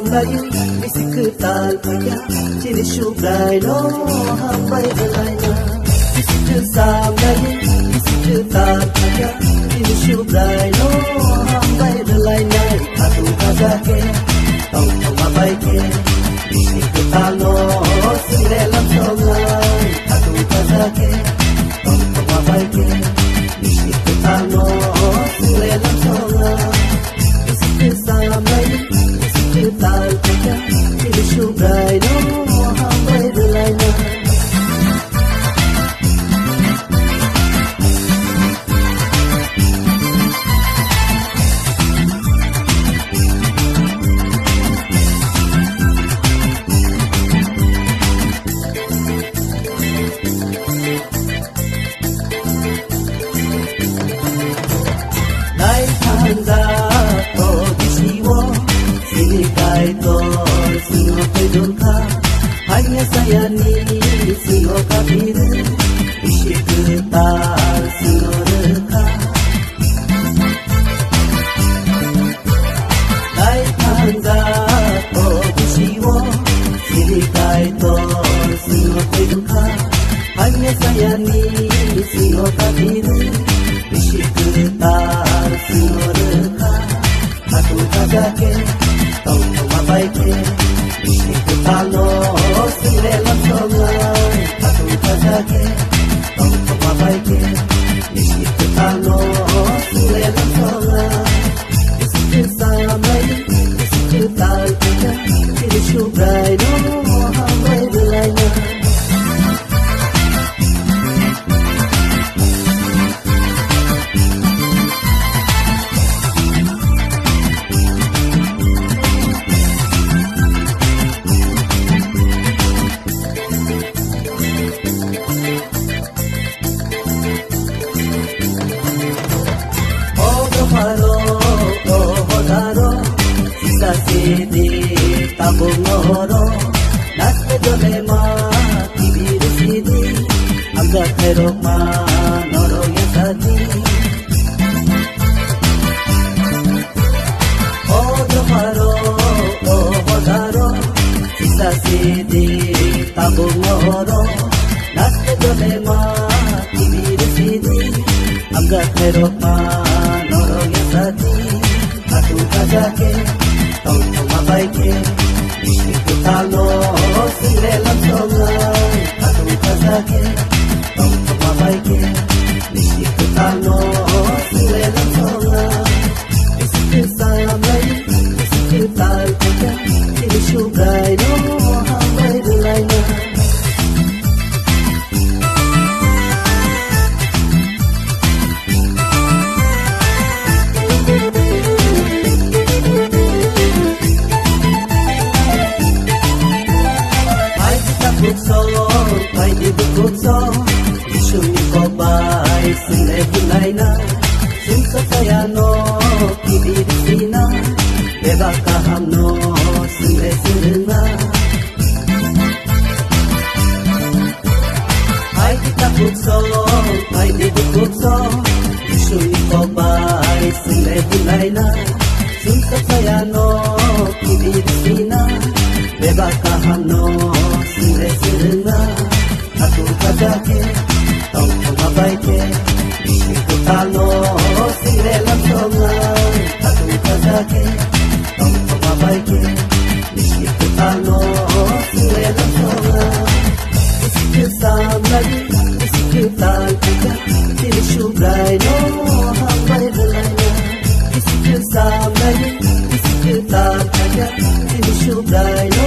Melayu, isi ketal paya, ciri syubrai no hambai berlaina. Isi kesam Melayu, isi ketal paya, ciri syubrai no hambai berlaina. Aku kagake, tong tong abai ke, isi ketal no sirelam songai. Aku kagake, tong tong abai ke, isi ketal no sirelam songai. Isi kesam Melayu. Ketal paya, ciri syubrai no hambai berlaina. Lai tanda to disiwo Sinikai tol singo pedongka hanya saya ni singo kabir isi ketal singo reka lai tanda to disiwo sinikai tol singo pedongka hanya saya ni singo kabir isi ketal singo reka aku kagake tong tong abai ke, isi ketal no sirelam songai. Aku kagake, tong tong abai ke, isi ketal no sirelam songai. Isi kesam Melayu, isi ketal paya, ciri syubrai no hambai berlaina. Sidi tabung oro nas pedolema kibir sidi agak terok manoro yasadi odo haro hodaro sisa sidi tabung oro nas pedolema kibir sidi agak terok manoro yasadi aku kagake tong tong abai ke, isi ketal no sirelam songai. Aku kagake, tong tong abai ke, isi ketal no sirelam songai. Isi kesam Melayu, isi ketal paya, ciri syubrai no hambai berlaina. Pai di bukso, isu ni kobai sile bulaina, simsa saya no kiri di sina, beba kaham no sile sirna. Pai kita bukso, pai di bukso, isu ni kobai sile bulaina, simsa saya no kiri di sina, beba kaham no sile sirna. Aku kagake, tong tong abai ke, isi ketal no sirelam songai. Aku kagake, tong tong abai ke, isi ketal no sirelam songai. Isi kesam Melayu, isi ketal paya, ciri syubrai no hambai berlaina. Isi kesam Melayu, isi ketal paya, ciri syubrai no